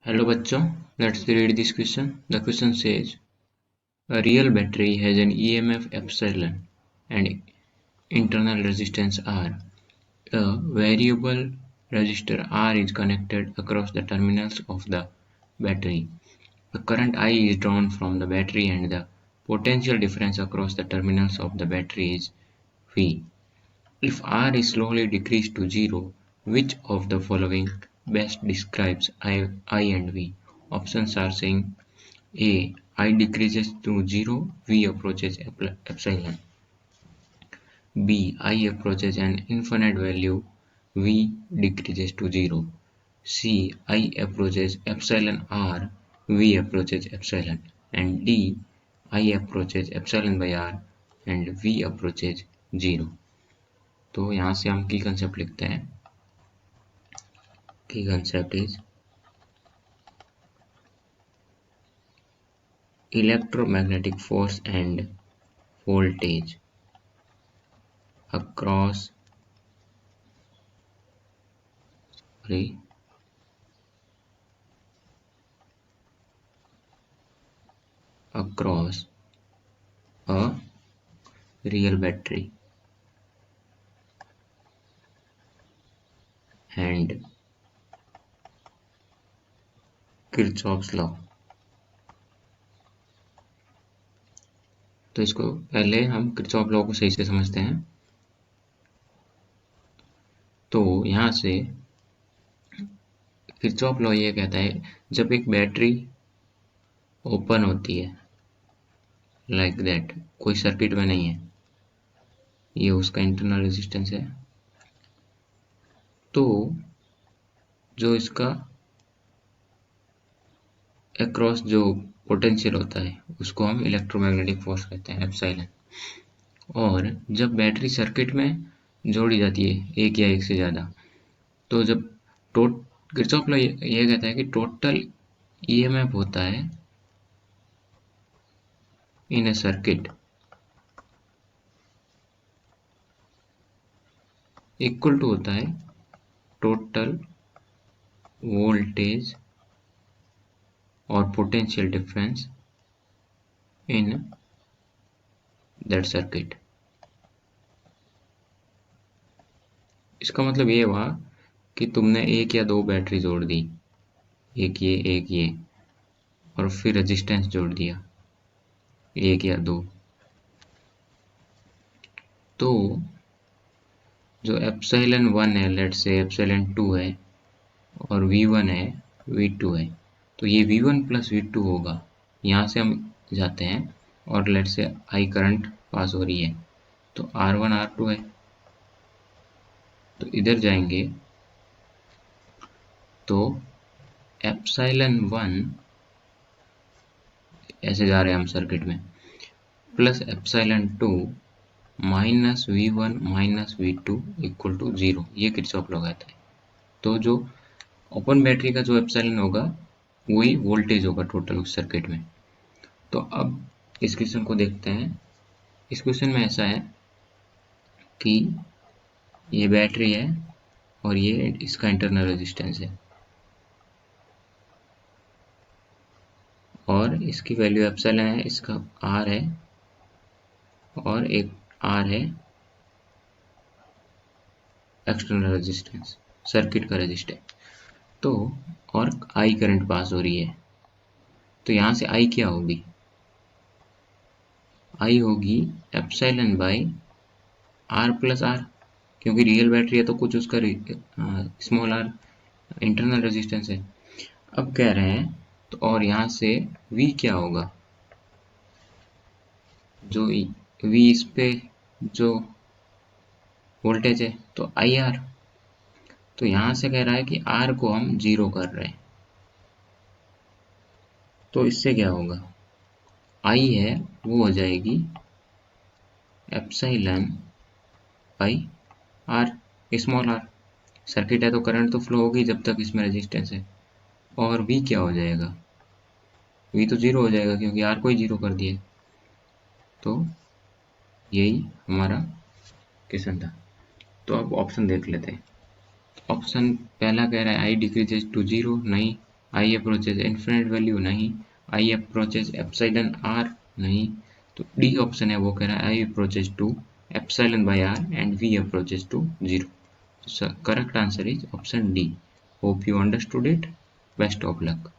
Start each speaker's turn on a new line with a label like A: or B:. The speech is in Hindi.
A: Hello बच्चों, let's read this question. The question says, a real battery has an EMF epsilon and internal resistance R. A variable resistor R is connected across the terminals of the battery. The current I is drawn from the battery and the potential difference across the terminals of the battery is V. If R is slowly decreased to zero, which of the following best describes I and V? Options are saying A. I decreases to zero, V approaches epsilon. B. I approaches an infinite value, V decreases to zero. C. I approaches epsilon R, V approaches epsilon. And D. I approaches epsilon by R and V approaches zero. तो यहाँ से हम की कंसेप्ट लिखते हैं. की concept is electromagnetic force and voltage across a real battery and Kirchhoff's law. तो इसको पहले हम किरचॉफ लॉ को सही से समझते हैं. तो यहाँ से किरचॉफ लॉ ये कहता है, जब एक बैटरी ओपन होती है लाइक दैट, कोई सर्किट में नहीं है, ये उसका इंटरनल रेजिस्टेंस है, तो जो इसका अक्रॉस जो पोटेंशियल होता है उसको हम इलेक्ट्रोमैग्नेटिक फोर्स कहते हैं, एप्सिलॉन. और जब बैटरी सर्किट में जोड़ी जाती है एक या एक से ज़्यादा, तो जब किरचॉफ लॉ ये कहता है कि टोटल ईएमएफ होता है इन ए सर्किट इक्वल टू होता है टोटल वोल्टेज और potential difference in that circuit. इसका मतलब ये हुआ कि तुमने एक या दो बैटरी जोड़ दी, एक ये और फिर रेजिस्टेंस जोड़ दिया एक या दो, तो जो एप्सिलॉन 1 है, लेट से एप्सिलॉन 2 है और V1 है, V2 है, तो ये V1 प्लस V2 होगा. यहाँ से हम जाते हैं और लेट से I करंट पास हो रही है, तो R1 R2 है, तो इधर जाएंगे तो एप्सिलॉन 1 ऐसे जा रहे हैं हम सर्किट में, plus epsilon 2 minus V1 minus V2 equal to 0. ये किरचॉफ लॉ कहता है. तो जो ओपन बैटरी का जो एप्सिलॉन होगा वही वोल्टेज होगा टोटल उस सर्किट में. तो अब इस क्वेश्चन को देखते हैं. इस क्वेश्चन में ऐसा है कि ये बैटरी है और ये इसका इंटरनल रेजिस्टेंस है और इसकी वैल्यू एप्सिलॉन है, इसका R है और एक R है एक्सटर्नल रेजिस्टेंस, सर्किट का रेजिस्टेंस. तो और I करंट पास हो रही है, तो यहाँ से I क्या होगी? I होगी epsilon by R plus R, क्योंकि रियल बैटरी है तो कुछ उसका स्मॉल r इंटरनल रेजिस्टेंस है. अब कह रहे हैं तो और यहाँ से V क्या होगा? जो V इस पे जो वोल्टेज है तो IR. तो यहाँ से कह रहा है कि R को हम 0 कर रहे हैं, तो इससे क्या होगा? I है वो हो जाएगी epsilon by R, small r. Circuit है तो करंट तो फ्लो होगी जब तक इसमें रेजिस्टेंस है. और V क्या हो जाएगा? V तो 0 हो जाएगा क्योंकि R को ही 0 कर दिया. तो यही हमारा क्वेश्चन था. तो अब ऑप्शन देख लेते हैं. ऑप्शन पहला कह रहा है I डिक्रीजेस टू 0, नहीं, I approaches infinite वैल्यू नहीं, I approaches एप्सिलॉन r नहीं, तो डी ऑप्शन है वो कह रहा है I approaches to epsilon by r and V approaches to 0. So correct answer is option D. Hope you understood it. Best of luck.